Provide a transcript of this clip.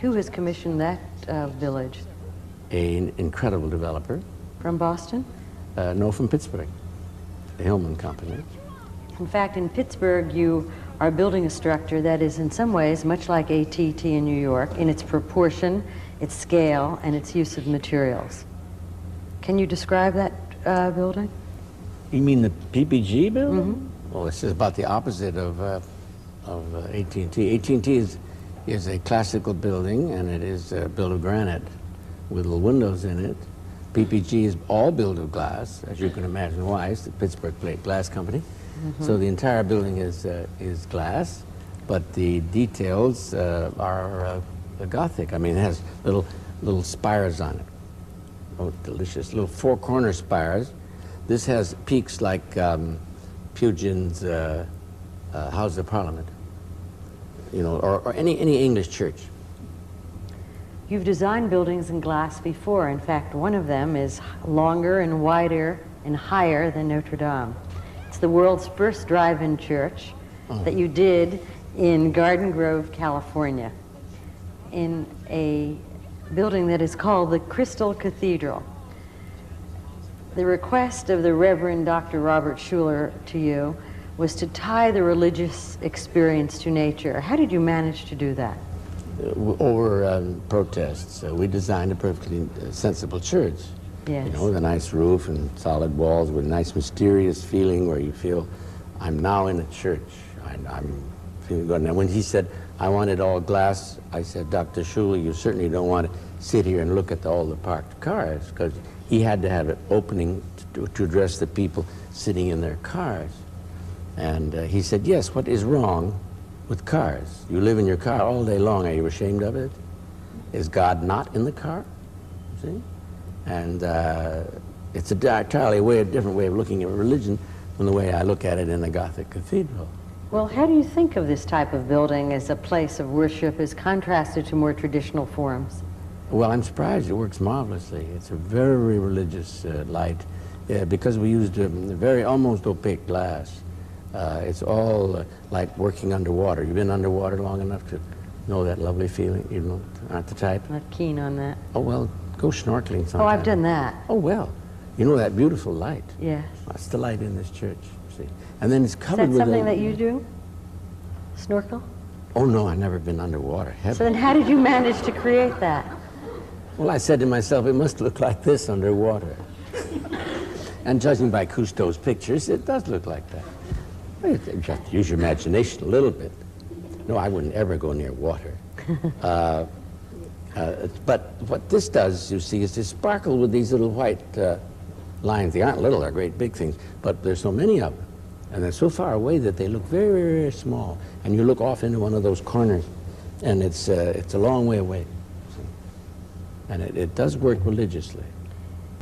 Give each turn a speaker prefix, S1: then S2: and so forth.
S1: Who has commissioned that village?
S2: An incredible developer.
S1: From Boston?
S2: No, from Pittsburgh, the Hillman Company.
S1: In fact, in Pittsburgh, you are building a structure that is in some ways much like ATT in New York in its proportion, its scale, and its use of materials. Can you describe that building?
S2: You mean the PPG building?
S1: Mm-hmm.
S2: Well, it's about the opposite of AT&T. AT&T is a classical building, and it is built of granite with little windows in it. PPG is all built of glass, as you can imagine why. It's the Pittsburgh Plate Glass Company. Mm-hmm. So the entire building is glass, but the details are Gothic. I mean, it has little spires on it. Oh, delicious. Little four-corner spires. This has peaks like Pugin's House of Parliament, you know, or any English church.
S1: You've designed buildings in glass before. In fact, one of them is longer and wider and higher than Notre Dame. It's the world's first drive-in church that you did in Garden Grove, California, in a building that is called the Crystal Cathedral. The request of the Reverend Dr. Robert Schuller to you was to tie the religious experience to nature. How did you manage to do that?
S2: Over protests. We designed a perfectly sensible church.
S1: Yes.
S2: You know, with a nice roof and solid walls with a nice mysterious feeling where you feel, I'm now in a church. I'm feeling good. And when he said, I want it all glass, I said, Dr. Schuller, you certainly don't want to sit here and look at all the parked cars, because he had to have an opening to address the people sitting in their cars. And he said, yes, what is wrong with cars? You live in your car all day long. Are you ashamed of it? Is God not in the car? See? And it's a entirely different way of looking at religion from the way I look at it in the Gothic cathedral.
S1: Well, how do you think of this type of building as a place of worship as contrasted to more traditional forms?
S2: Well, I'm surprised. It works marvelously. It's a very religious light because we used very almost opaque glass. It's all like working underwater. You've been underwater long enough to know that lovely feeling? You know, aren't the type?
S1: Not keen on that.
S2: Oh, well, go snorkeling sometime.
S1: Oh, I've done that.
S2: Oh, well, you know that beautiful light?
S1: Yes.
S2: That's the light in this church, see. And then it's covered with...
S1: Is that something that you do? Snorkel?
S2: Oh, no, I've never been underwater. Heaven.
S1: So then how did you manage to create that?
S2: Well, I said to myself, it must look like this underwater. And judging by Cousteau's pictures, it does look like that. Just use your imagination a little bit. No, I wouldn't ever go near water. But what this does, you see, is to sparkle with these little white lines. They aren't little, they're great big things, but there's so many of them. And they're so far away that they look very, very, very small. And you look off into one of those corners, and it's a long way away. See? And it does work religiously.